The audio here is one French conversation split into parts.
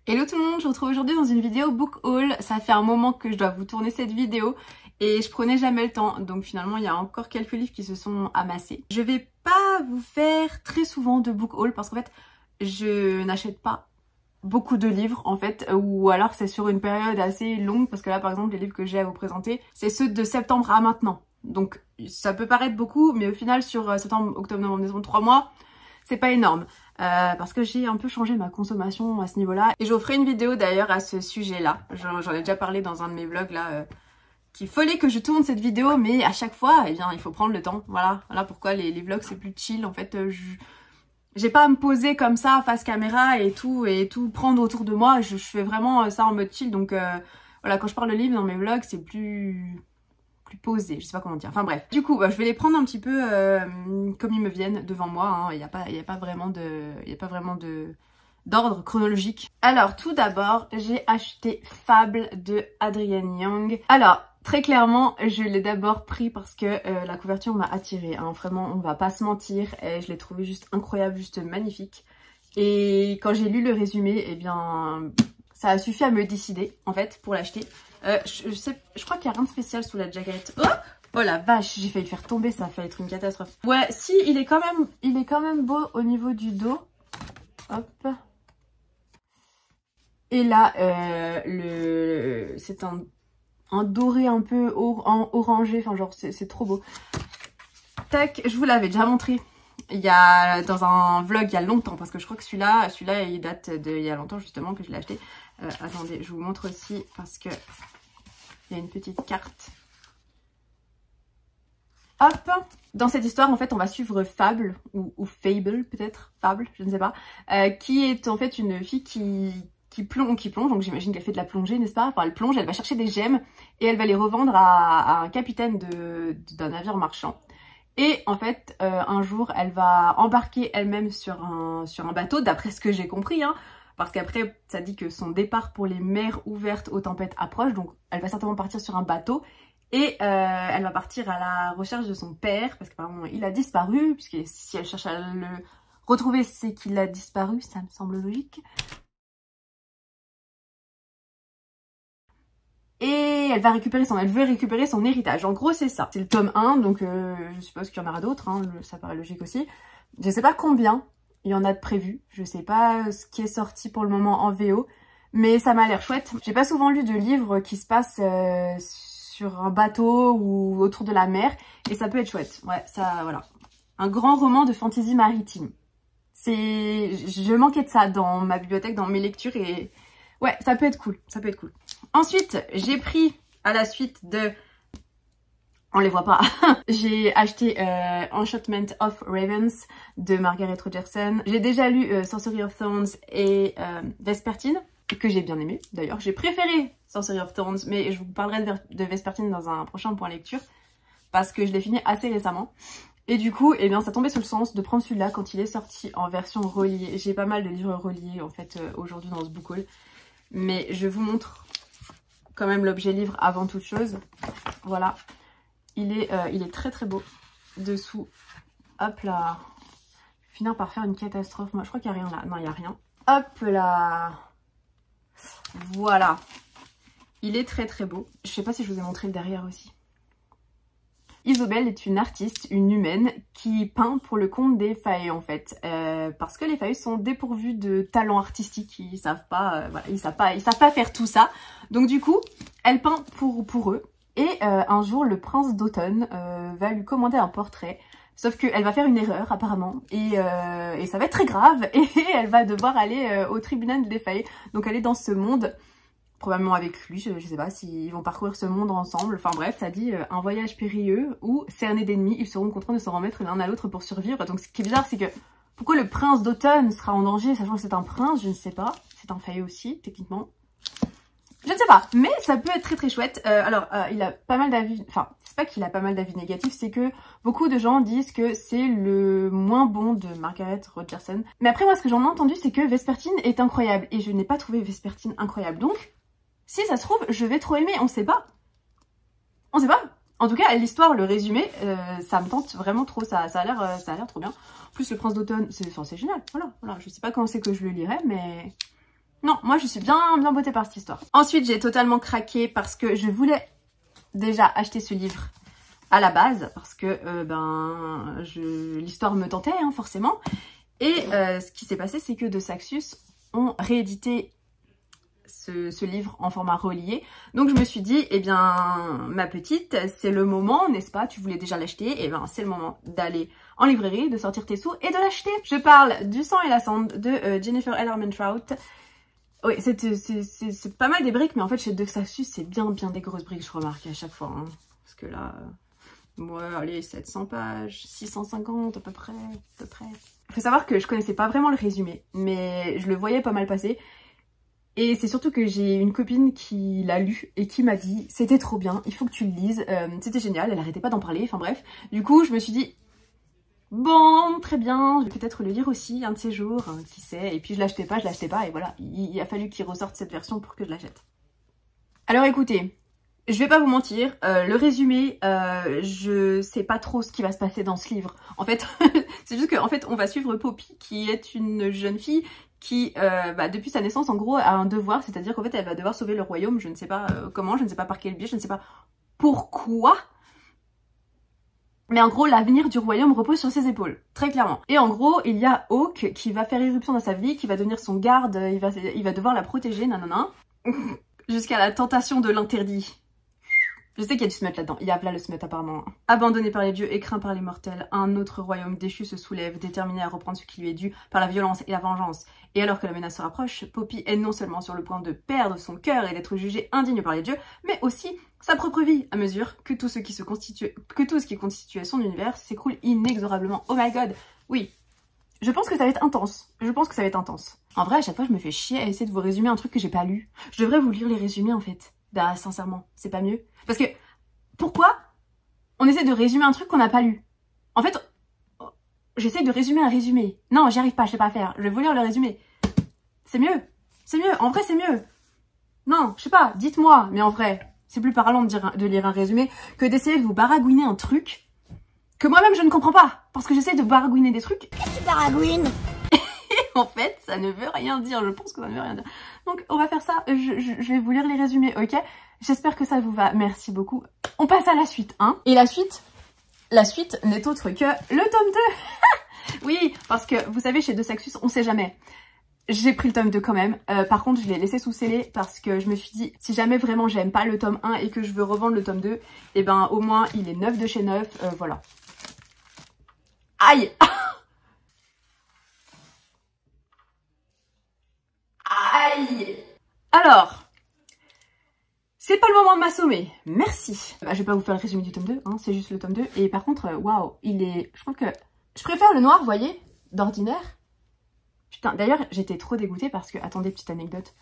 Hello tout le monde, je vous retrouve aujourd'hui dans une vidéo book haul. Ça fait un moment que je dois vous tourner cette vidéo et je prenais jamais le temps. Donc finalement il y a encore quelques livres qui se sont amassés. Je vais pas vous faire très souvent de book haul parce qu'en fait je n'achète pas beaucoup de livres en fait, ou alors c'est sur une période assez longue parce que là par exemple les livres que j'ai à vous présenter c'est ceux de septembre à maintenant. Donc ça peut paraître beaucoup mais au final sur septembre, octobre, novembre, décembre, 3 mois c'est pas énorme. Parce que j'ai un peu changé ma consommation à ce niveau-là. Et je vous ferai une vidéo d'ailleurs à ce sujet-là. J'en ai déjà parlé dans un de mes vlogs là. Qu'il fallait que je tourne cette vidéo, mais à chaque fois, eh bien, il faut prendre le temps. Voilà pourquoi les vlogs c'est plus chill. En fait, j'ai pas à me poser comme ça face caméra et tout prendre autour de moi. Je fais vraiment ça en mode chill. Donc voilà, quand je parle de livres dans mes vlogs, c'est plus posé, je sais pas comment dire, enfin bref. Du coup, je vais les prendre un petit peu comme ils me viennent devant moi, hein. Il n'y a pas vraiment d'ordre chronologique. Alors tout d'abord, j'ai acheté Fable de Adrienne Young. Alors très clairement, je l'ai d'abord pris parce que la couverture m'a attirée, hein. Vraiment, on va pas se mentir, et je l'ai trouvé juste incroyable, juste magnifique. Et quand j'ai lu le résumé, eh bien ça a suffi à me décider en fait pour l'acheter. Je crois qu'il n'y a rien de spécial sous la jaquette. Oh la vache, j'ai failli le faire tomber, ça a failli être une catastrophe. Ouais, si, il est quand même beau au niveau du dos. Hop. Et là, c'est un doré un peu orangé, enfin genre c'est trop beau. Tac, je vous l'avais déjà montré. Il y a dans un vlog il y a longtemps, parce que je crois que celui-là il date il y a longtemps justement que je l'ai acheté. Attendez, je vous montre aussi parce que il y a une petite carte. Hop! Dans cette histoire, en fait, on va suivre Fable, ou Fable peut-être, Fable, je ne sais pas, qui est en fait une fille qui plonge, donc j'imagine qu'elle fait de la plongée, n'est-ce pas? Enfin, elle plonge, elle va chercher des gemmes et elle va les revendre à un capitaine d'un navire marchand. Et en fait, un jour, elle va embarquer elle-même sur un bateau, d'après ce que j'ai compris, hein, parce qu'après, ça dit que son départ pour les mers ouvertes aux tempêtes approche, donc elle va certainement partir sur un bateau, et elle va partir à la recherche de son père, parce qu'apparemment il a disparu, puisque si elle cherche à le retrouver, c'est qu'il a disparu, ça me semble logique. Et elle veut récupérer son héritage. En gros, c'est ça. C'est le tome 1, donc je suppose qu'il y en aura d'autres, hein, ça paraît logique aussi. Je sais pas combien il y en a de prévu. Je sais pas ce qui est sorti pour le moment en VO, mais ça m'a l'air chouette. J'ai pas souvent lu de livres qui se passent sur un bateau ou autour de la mer, et ça peut être chouette. Ouais, ça, voilà. Un grand roman de fantasy maritime. Je manquais de ça dans ma bibliothèque, dans mes lectures, et ouais, ça peut être cool, ça peut être cool. Ensuite, j'ai pris à la suite de... On les voit pas. J'ai acheté Enchantment of Ravens de Margaret Rogerson. J'ai déjà lu Sorcery of Thorns et Vespertine, que j'ai bien aimé d'ailleurs. J'ai préféré Sorcery of Thorns, mais je vous parlerai de Vespertine dans un prochain point lecture, parce que je l'ai fini assez récemment. Et du coup, eh bien, ça tombait sur le sens de prendre celui-là quand il est sorti en version reliée. J'ai pas mal de livres reliés en fait aujourd'hui dans ce book haul, mais je vous montre quand même l'objet livre avant toute chose. Voilà, il est très très beau dessous. Hop là, je vais finir par faire une catastrophe. Moi je crois qu'il n'y a rien là. Non, il n'y a rien. Hop là, voilà, il est très très beau. Je sais pas si je vous ai montré le derrière aussi. Isobel est une artiste, une humaine, qui peint pour le compte des Fae en fait, parce que les Fae sont dépourvus de talent artistique, ils savent pas, voilà, ils savent pas faire tout ça. Donc du coup, elle peint pour eux. Et un jour, le prince d'automne va lui commander un portrait, sauf qu'elle va faire une erreur apparemment, et ça va être très grave, et elle va devoir aller au tribunal des Fae. Donc elle est dans ce monde. Probablement avec lui, je sais pas s'ils vont parcourir ce monde ensemble. Enfin bref, ça dit un voyage périlleux où, cernés d'ennemis, ils seront contraints de s'en remettre l'un à l'autre pour survivre. Donc ce qui est bizarre, c'est que pourquoi le prince d'automne sera en danger, sachant que c'est un prince, je ne sais pas. C'est un faillot aussi, techniquement. Je ne sais pas, mais ça peut être très très chouette. Il a pas mal d'avis, enfin, c'est pas qu'il a pas mal d'avis négatifs, c'est que beaucoup de gens disent que c'est le moins bon de Margaret Rogerson. Mais après, moi, ce que j'en ai entendu, c'est que Vespertine est incroyable. Et je n'ai pas trouvé Vespertine incroyable. Donc, si ça se trouve, je vais trop aimer, on sait pas. On sait pas. En tout cas, l'histoire, le résumé, ça me tente vraiment trop, ça a l'air trop bien. En plus, le prince d'automne, c'est génial, voilà. Je sais pas quand c'est que je le lirai, mais Non, moi je suis bien bottée par cette histoire. Ensuite, j'ai totalement craqué parce que je voulais déjà acheter ce livre à la base parce que l'histoire me tentait hein, forcément. Et ce qui s'est passé, c'est que de Saxus ont réédité ce livre en format relié. Donc je me suis dit, eh bien ma petite, c'est le moment, n'est-ce pas? Tu voulais déjà l'acheter, eh bien c'est le moment d'aller en librairie, de sortir tes sous et de l'acheter. Je parle du sang et la cendre de Jennifer L. Armentrout. Oui, c'est pas mal des briques, mais en fait chez De Saxus, c'est bien des grosses briques, je remarque à chaque fois. Hein. Parce que là, ouais, allez, 700 pages, 650 à peu près. Faut savoir que je connaissais pas vraiment le résumé, mais je le voyais pas mal passer. Et c'est surtout que j'ai une copine qui l'a lu et qui m'a dit c'était trop bien, il faut que tu le lises, c'était génial, elle arrêtait pas d'en parler, enfin bref. Du coup, je me suis dit bon, très bien, je vais peut-être le lire aussi un de ces jours, hein, qui sait. Et puis je l'achetais pas, et voilà, il a fallu qu'il ressorte cette version pour que je l'achète. Alors écoutez, je vais pas vous mentir, le résumé, je sais pas trop ce qui va se passer dans ce livre. En fait, c'est juste qu'en fait, on va suivre Poppy, qui est une jeune fille qui, depuis sa naissance, en gros, a un devoir, c'est-à-dire qu'en fait, elle va devoir sauver le royaume, je ne sais pas comment, je ne sais pas par quel biais, je ne sais pas pourquoi. Mais en gros, l'avenir du royaume repose sur ses épaules, très clairement. Et en gros, il y a Hawke qui va faire irruption dans sa vie, qui va devenir son garde, il va devoir la protéger, nanana, jusqu'à la tentation de l'interdit. Je sais qu'il y a du smut là-dedans, il y a là le smut apparemment. Abandonné par les dieux et craint par les mortels, un autre royaume déchu se soulève, déterminé à reprendre ce qui lui est dû par la violence et la vengeance. Et alors que la menace se rapproche, Poppy est non seulement sur le point de perdre son cœur et d'être jugée indigne par les dieux, mais aussi sa propre vie, à mesure que tout ce qui constituait son univers s'écroule inexorablement. Oh my god, oui. Je pense que ça va être intense. En vrai, à chaque fois, je me fais chier à essayer de vous résumer un truc que j'ai pas lu. Je devrais vous lire les résumés, en fait. Bah, sincèrement, c'est pas mieux. Parce que, pourquoi on essaie de résumer un truc qu'on n'a pas lu? En fait, j'essaie de résumer un résumé. Non, j'y arrive pas, je sais pas faire. Je vais vous lire le résumé. C'est mieux. En vrai, c'est mieux. Non, je sais pas, dites-moi. Mais en vrai, c'est plus parlant de lire un résumé que d'essayer de vous baragouiner un truc que moi-même je ne comprends pas. Parce que j'essaie de baragouiner des trucs. Qu'est-ce que tu baragouines? En fait, ça ne veut rien dire. Je pense que ça ne veut rien dire. Donc, on va faire ça. Je vais vous lire les résumés, ok? J'espère que ça vous va. Merci beaucoup. On passe à la suite, hein? Et la suite n'est autre que le tome 2. Oui, parce que, vous savez, chez De Saxus, on sait jamais. J'ai pris le tome 2 quand même. Par contre, je l'ai laissé sous scellé parce que je me suis dit, si jamais vraiment j'aime pas le tome 1 et que je veux revendre le tome 2, eh ben, au moins, il est neuf de chez neuf. Voilà. Aïe! Aïe! Alors, c'est pas le moment de m'assommer, merci. Je vais pas vous faire le résumé du tome 2, hein, c'est juste le tome 2. Et par contre, waouh, je trouve que je préfère le noir, vous voyez, d'ordinaire. Putain, d'ailleurs, j'étais trop dégoûtée parce que, attendez, petite anecdote.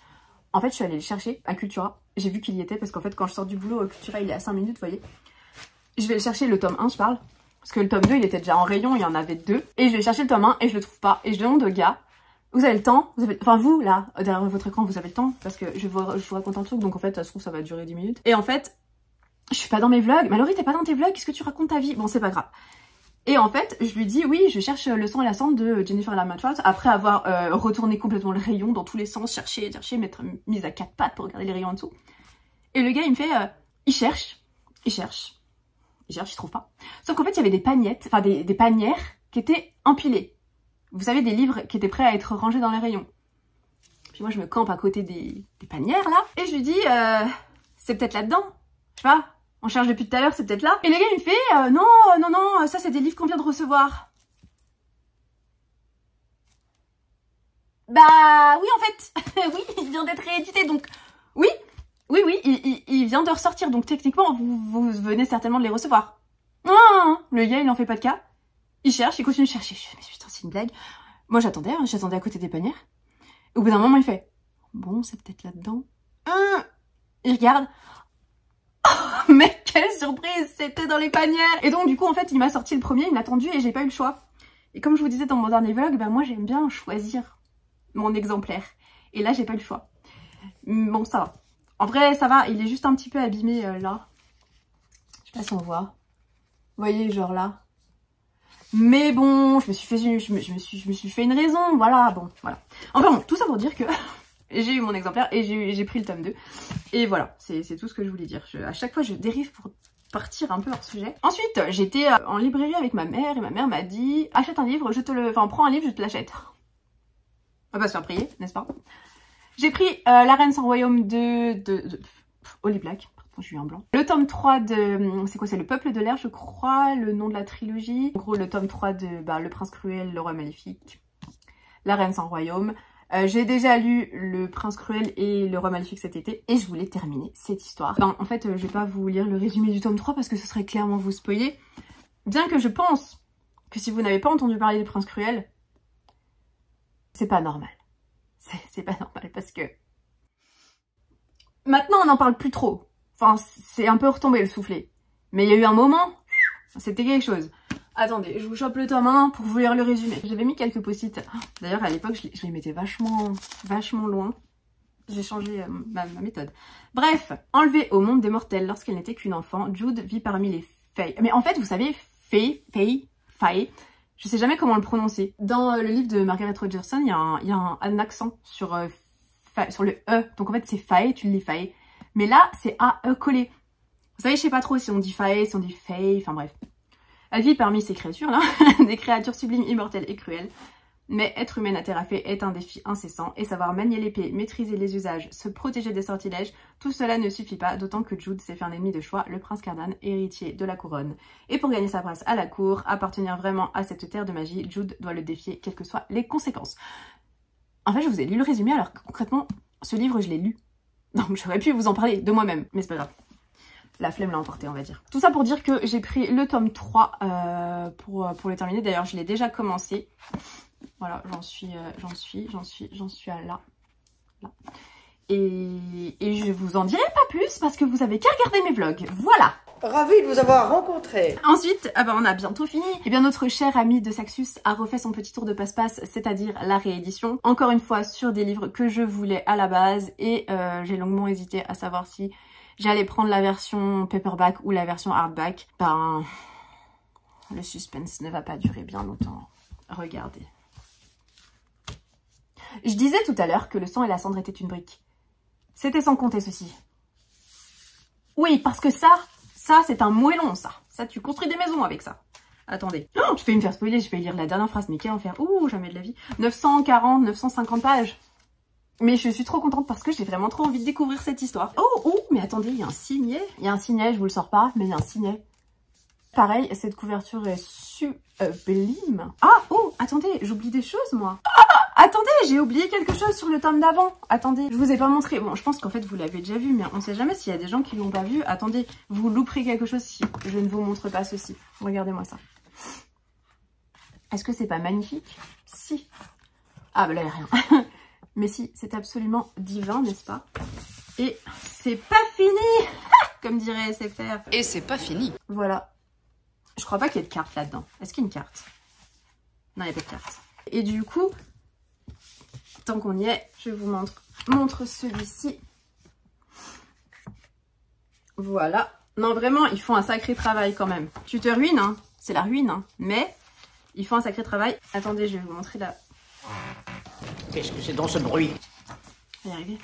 En fait, je suis allée le chercher à Cultura, j'ai vu qu'il y était parce qu'en fait, quand je sors du boulot, Cultura, il est à 5 minutes, vous voyez. Je vais le chercher, le tome 1, je parle, parce que le tome 2, il était déjà en rayon, il y en avait 2. Et je vais chercher le tome 1 et je le trouve pas. Et je demande au gars, vous avez le temps? Enfin vous, là, derrière votre écran, vous avez le temps? Parce que je vous raconte un truc, donc en fait, ça se trouve, ça va durer 10 minutes. Et en fait, je suis pas dans mes vlogs. Mallory, t'es pas dans tes vlogs? Qu'est-ce que tu racontes ta vie? Bon, c'est pas grave. Et en fait, je lui dis, oui, je cherche le sang et la cendre de Jennifer L. Armentrout, après avoir retourné complètement le rayon dans tous les sens, chercher, m'être mise à 4 pattes pour regarder les rayons en dessous. Et le gars, il me fait, il cherche, il trouve pas. Sauf qu'en fait, il y avait des pagnettes, enfin des panières qui étaient empilées. Vous savez, des livres qui étaient prêts à être rangés dans les rayons. Puis moi, je me campe à côté des panières, là. Et je lui dis, c'est peut-être là-dedans. Je sais pas, on cherche depuis tout à l'heure, c'est peut-être là. Et le gars, il me fait, non, ça, c'est des livres qu'on vient de recevoir. Bah, oui, en fait. Oui, il vient d'être réédité, donc... Oui, il vient de ressortir. Donc, techniquement, vous venez certainement de les recevoir. Non, le gars, il en fait pas de cas. Il cherche, il continue de chercher. Je me dis, putain, c'est une blague. Moi, j'attendais à côté des panières. Au bout d'un moment, il fait, bon, c'est peut-être là-dedans. Il regarde. Oh, mais quelle surprise, c'était dans les panières. Et donc, du coup, en fait, il m'a sorti le premier, il m'a attendu et j'ai pas eu le choix. Et comme je vous disais dans mon dernier vlog, bah, moi, j'aime bien choisir mon exemplaire. Et là, j'ai pas eu le choix. Bon, ça va. En vrai, ça va, il est juste un petit peu abîmé, là. Je sais pas si on voit. Vous voyez, genre là. Mais bon, je me suis fait une raison, voilà, bon, voilà. Enfin bon, tout ça pour dire que j'ai eu mon exemplaire et j'ai pris le tome 2. Et voilà, c'est tout ce que je voulais dire. À chaque fois, je dérive pour partir un peu hors sujet. Ensuite, j'étais en librairie avec ma mère et ma mère m'a dit « Achète un livre, prends un livre, je te l'achète. » On va se faire prier, n'est-ce pas? J'ai pris La Reine sans royaume de Holly Black. Je suis en blanc. Le tome 3 de... C'est quoi? C'est Le Peuple de l'air, je crois, le nom de la trilogie. En gros, le tome 3 de Le Prince Cruel, Le Roi Maléfique, La Reine sans royaume. J'ai déjà lu Le Prince Cruel et Le Roi Maléfique cet été et je voulais terminer cette histoire. En fait, je vais pas vous lire le résumé du tome 3 parce que ce serait clairement vous spoiler. Bien que je pense que si vous n'avez pas entendu parler du Prince Cruel, c'est pas normal. C'est pas normal parce que... Maintenant, on n'en parle plus trop. Enfin, c'est un peu retombé le soufflet. Mais il y a eu un moment, c'était quelque chose. Attendez, je vous chope le tome 1 pour vous lire le résumé. J'avais mis quelques post-it. D'ailleurs, à l'époque, je les mettais vachement loin. J'ai changé ma méthode. Bref, enlevée au monde des mortels lorsqu'elle n'était qu'une enfant, Jude vit parmi les Fae. Mais en fait, vous savez, Fae, je sais jamais comment le prononcer. Dans le livre de Margaret Rogerson, il y a un accent sur le E. Donc en fait, c'est Fae, tu le lis Fae. Mais là, c'est A-E collé. Vous savez, je sais pas trop si on dit Fae, si on dit Fae, enfin bref. Elle vit parmi ces créatures-là, des créatures sublimes, immortelles et cruelles. Mais être humaine à terre à fait est un défi incessant, et savoir manier l'épée, maîtriser les usages, se protéger des sortilèges, tout cela ne suffit pas, d'autant que Jude s'est fait un ennemi de choix, le prince Cardan, héritier de la couronne. Et pour gagner sa place à la cour, appartenir vraiment à cette terre de magie, Jude doit le défier, quelles que soient les conséquences. En fait, je vous ai lu le résumé, alors que concrètement, ce livre, je l'ai lu. Donc j'aurais pu vous en parler de moi-même, mais c'est pas grave. La flemme l'a emporté, on va dire. Tout ça pour dire que j'ai pris le tome 3 pour le terminer. D'ailleurs, je l'ai déjà commencé. Voilà, j'en suis à là. Et je vous en dirai pas plus parce que vous avez qu'à regarder mes vlogs. Voilà. Ravie de vous avoir rencontré. Ensuite, on a bientôt fini. Et bien notre cher ami de Saxus a refait son petit tour de passe-passe, c'est-à-dire la réédition. Encore une fois sur des livres que je voulais à la base et j'ai longuement hésité à savoir si j'allais prendre la version paperback ou la version hardback. Le suspense ne va pas durer bien longtemps. Regardez. Je disais tout à l'heure que le sang et la cendre étaient une brique. C'était sans compter ceci. Oui, parce que ça c'est un moellon, ça. Ça, tu construis des maisons avec ça. Attendez. Oh, je vais me faire spoiler, je vais lire la dernière phrase. Mais quel enfer. Ouh, jamais de la vie. 940, 950 pages. Mais je suis trop contente parce que j'ai vraiment trop envie de découvrir cette histoire. Oh, mais attendez, il y a un signet. Il y a un signet, je vous le sors pas, mais il y a un signet. Pareil, cette couverture est sublime. Ah, oh, attendez, j'oublie des choses, moi. Attendez, j'ai oublié quelque chose sur le tome d'avant. Attendez, je vous ai pas montré. Bon, je pense qu'en fait, vous l'avez déjà vu, mais on sait jamais s'il y a des gens qui l'ont pas vu. Attendez, vous louperez quelque chose si je ne vous montre pas ceci. Regardez-moi ça. Est-ce que c'est pas magnifique? Si. Ah, bah là, il n'y a rien. Mais si, c'est absolument divin, n'est-ce pas? Et c'est pas fini, comme dirait SFR. Et c'est pas fini. Voilà. Je crois pas qu'il y ait de carte là-dedans. Est-ce qu'il y a une carte? Non, il n'y a pas de carte. Et du coup, tant qu'on y est, je vous montre celui-ci. Voilà. Non, vraiment, ils font un sacré travail quand même. Tu te ruines, hein. C'est la ruine, hein. Mais ils font un sacré travail. Attendez, je vais vous montrer là. Qu'est-ce que c'est dans ce bruit? Je vais y arriver.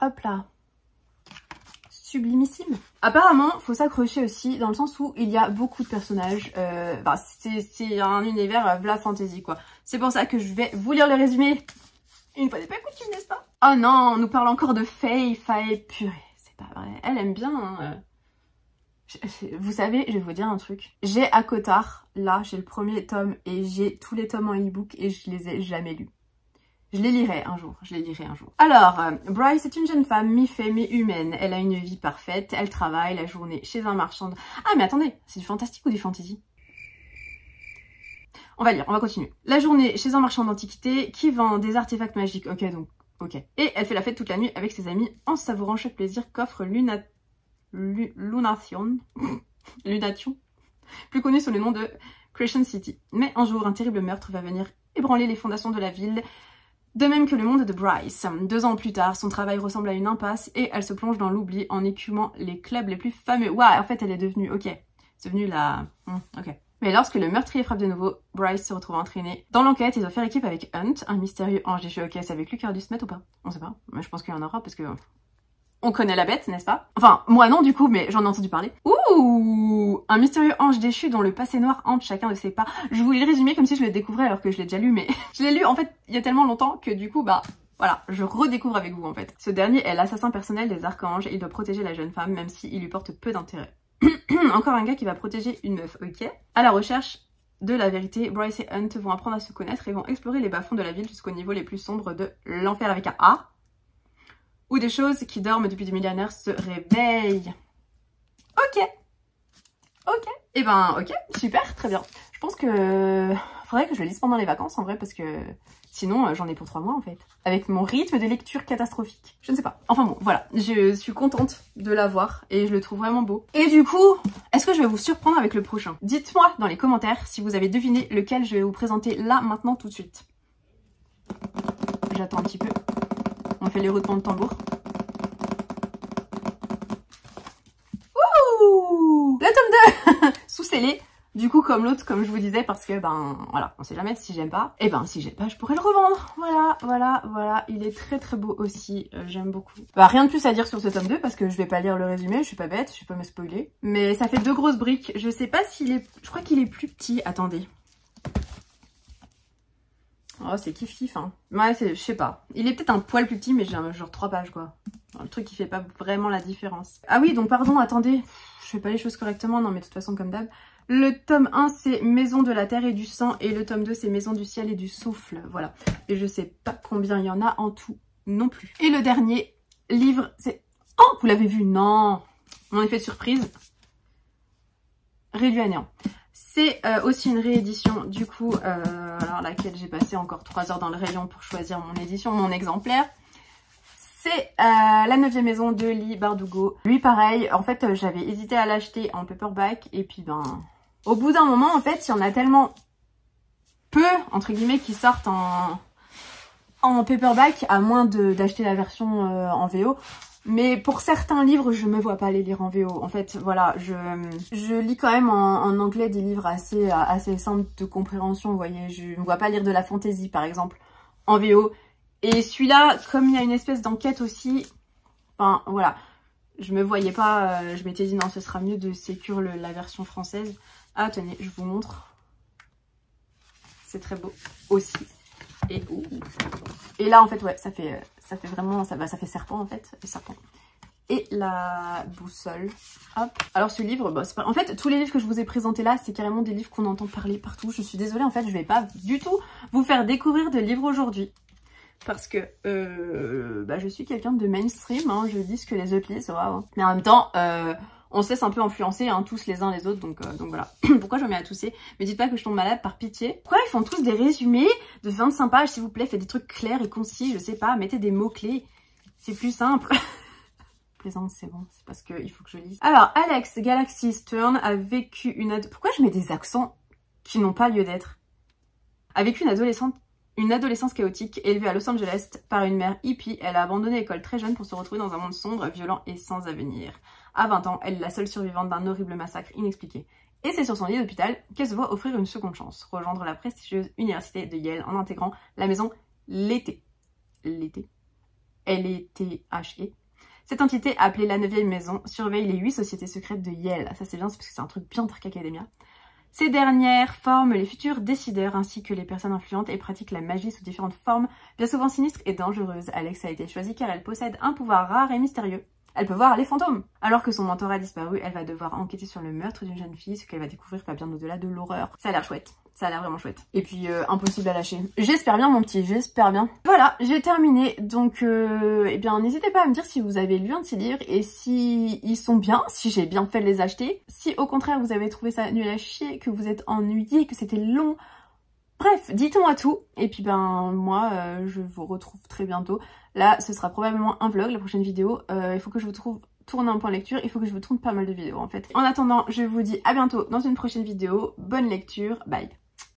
Hop là. Sublimissime. Apparemment, faut s'accrocher aussi dans le sens où il y a beaucoup de personnages. C'est un univers Vla Fantasy, quoi. C'est pour ça que je vais vous lire le résumé. Une fois n'est pas coutume, n'est-ce pas? Oh non, on nous parle encore de Fae, purée. C'est pas vrai. Elle aime bien, hein. Vous savez, je vais vous dire un truc. J'ai ACOTAR, là, j'ai le premier tome et j'ai tous les tomes en e-book et je les ai jamais lus. Je les lirai un jour, Alors, Bryce est une jeune femme mi-fée, mi-humaine. Elle a une vie parfaite, elle travaille la journée chez un marchand de... Ah mais attendez, c'est du fantastique ou du fantasy? On va lire, on va continuer. La journée chez un marchand d'antiquités qui vend des artefacts magiques. Ok, donc, ok. Et elle fait la fête toute la nuit avec ses amis en savourant chaque plaisir qu'offre Lunation, plus connu sous le nom de Crescent City. Mais un jour, un terrible meurtre va venir ébranler les fondations de la ville, de même que le monde de Bryce. 2 ans plus tard, son travail ressemble à une impasse et elle se plonge dans l'oubli en écumant les clubs les plus fameux. Waouh, en fait, elle est devenue... Ok, c'est devenu la... Ok. Mais lorsque le meurtrier frappe de nouveau, Bryce se retrouve entraîné dans l'enquête et doit faire équipe avec Hunt, un mystérieux ange déchu. Ok, c'est avec lui qu'il y aura du Smet ou pas? On sait pas. Mais je pense qu'il y en aura parce que on connaît la bête, n'est-ce pas? Enfin, moi non du coup, mais j'en ai entendu parler. Ouh! Un mystérieux ange déchu dont le passé noir hante chacun de ses pas. Je voulais le résumer comme si je le découvrais alors que je l'ai déjà lu, mais je l'ai lu en fait il y a tellement longtemps que du coup, bah voilà, je redécouvre avec vous en fait. Ce dernier est l'assassin personnel des archanges et il doit protéger la jeune femme même s'il lui porte peu d'intérêt. Encore un gars qui va protéger une meuf, ok? À la recherche de la vérité, Bryce et Hunt vont apprendre à se connaître et vont explorer les bas-fonds de la ville jusqu'au niveau les plus sombres de l'enfer avec un A, où des choses qui dorment depuis des millénaires se réveillent. Ok. Ok. Et ben ok, super, très bien. Je pense que faudrait que je le lise pendant les vacances en vrai parce que sinon j'en ai pour 3 mois en fait. Avec mon rythme de lecture catastrophique. Je ne sais pas. Enfin bon, voilà. Je suis contente de l'avoir et je le trouve vraiment beau. Et du coup, est-ce que je vais vous surprendre avec le prochain? Dites-moi dans les commentaires si vous avez deviné lequel je vais vous présenter là, maintenant, tout de suite. J'attends un petit peu. On fait les routements de tambour. Ouh! Le tome 2 sous scellé. Du coup, comme l'autre, comme je vous disais, parce que, ben, voilà, on sait jamais si j'aime pas. Et ben, si j'aime pas, je pourrais le revendre. Voilà, voilà, voilà. Il est très très beau aussi. J'aime beaucoup. Bah, rien de plus à dire sur ce tome 2, parce que je vais pas lire le résumé, je suis pas bête, je vais pas me spoiler. Mais ça fait 2 grosses briques. Je sais pas s'il est... Je crois qu'il est plus petit. Attendez. Oh, c'est kiff kiff, hein. Ouais, je sais pas. Il est peut-être un poil plus petit, mais j'ai genre 3 pages, quoi. Un truc qui fait pas vraiment la différence. Ah oui, donc pardon, attendez. Je fais pas les choses correctement, non, mais de toute façon, comme d'hab. Le tome 1, c'est Maison de la Terre et du Sang. Et le tome 2, c'est Maison du Ciel et du Souffle. Voilà. Et je sais pas combien il y en a en tout non plus. Et le dernier livre, c'est... Oh, vous l'avez vu? Non. Mon effet de surprise. Réduit à néant. C'est aussi une réédition, du coup, alors laquelle j'ai passé encore 3 heures dans le rayon pour choisir mon édition, mon exemplaire. C'est La 9e maison de Leigh Bardugo. Lui, pareil, en fait, j'avais hésité à l'acheter en paperback. Et puis, ben, au bout d'un moment, en fait, il y en a tellement peu, entre guillemets, qui sortent en paperback, à moins d'acheter la version en VO. Mais pour certains livres, je me vois pas les lire en VO. En fait, voilà, je lis quand même en anglais des livres assez simples de compréhension, vous voyez. Je me vois pas lire de la fantasy, par exemple, en VO. Et celui-là, comme il y a une espèce d'enquête aussi, enfin, voilà. Je me voyais pas, je m'étais dit non, ce sera mieux de sécure la version française. Ah, tenez, je vous montre. C'est très beau aussi. Et là, en fait, ouais, ça fait vraiment, ça fait serpent, en fait, le serpent. Et la boussole, hop. Alors ce livre, bah, en fait, tous les livres que je vous ai présentés là, c'est carrément des livres qu'on entend parler partout. Je suis désolée, en fait, je vais pas du tout vous faire découvrir de livres aujourd'hui. Parce que, bah, je suis quelqu'un de mainstream, hein, je dis ce que les autres lisent, waouh. Mais en même temps, on se laisse un peu influencer, hein, tous les uns les autres, donc voilà. Pourquoi je me mets à tousser? Mais dites pas que je tombe malade, par pitié. Pourquoi ils font tous des résumés de 25 pages, s'il vous plaît? Faites des trucs clairs et concis, je sais pas, mettez des mots-clés. C'est plus simple. Plaisante, c'est bon, c'est parce qu'il faut que je lise. Alors, Alex Galaxy Stern a vécu une... Pourquoi je mets des accents qui n'ont pas lieu d'être? A vécu une adolescence chaotique, élevée à Los Angeles par une mère hippie. Elle a abandonné l'école très jeune pour se retrouver dans un monde sombre, violent et sans avenir. À 20 ans, elle est la seule survivante d'un horrible massacre inexpliqué. Et c'est sur son lit d'hôpital qu'elle se voit offrir une seconde chance, rejoindre la prestigieuse université de Yale en intégrant la maison L'été. L'été. L-E-T-H-E. Cette entité, appelée la 9e maison, surveille les 8 sociétés secrètes de Yale. Ça c'est bien, c'est parce que c'est un truc bien Dark Academia. Ces dernières forment les futurs décideurs ainsi que les personnes influentes et pratiquent la magie sous différentes formes, bien souvent sinistres et dangereuses. Alex a été choisie car elle possède un pouvoir rare et mystérieux. Elle peut voir les fantômes. Alors que son mentor a disparu, elle va devoir enquêter sur le meurtre d'une jeune fille. Ce qu'elle va découvrir va bien au-delà de l'horreur. Ça a l'air chouette. Ça a l'air vraiment chouette. Et puis, impossible à lâcher. J'espère bien, mon petit, j'espère bien. Voilà, j'ai terminé. Donc, eh bien, n'hésitez pas à me dire si vous avez lu un de ces livres et si ils sont bien, si j'ai bien fait de les acheter. Si, au contraire, vous avez trouvé ça nul à chier, que vous êtes ennuyé, que c'était long. Bref, dites-moi tout. Et puis, ben, moi, je vous retrouve très bientôt. Là, ce sera probablement un vlog, la prochaine vidéo. Il faut que je vous tourne un point lecture. Il faut que je vous tourne pas mal de vidéos, en fait. En attendant, je vous dis à bientôt dans une prochaine vidéo. Bonne lecture. Bye.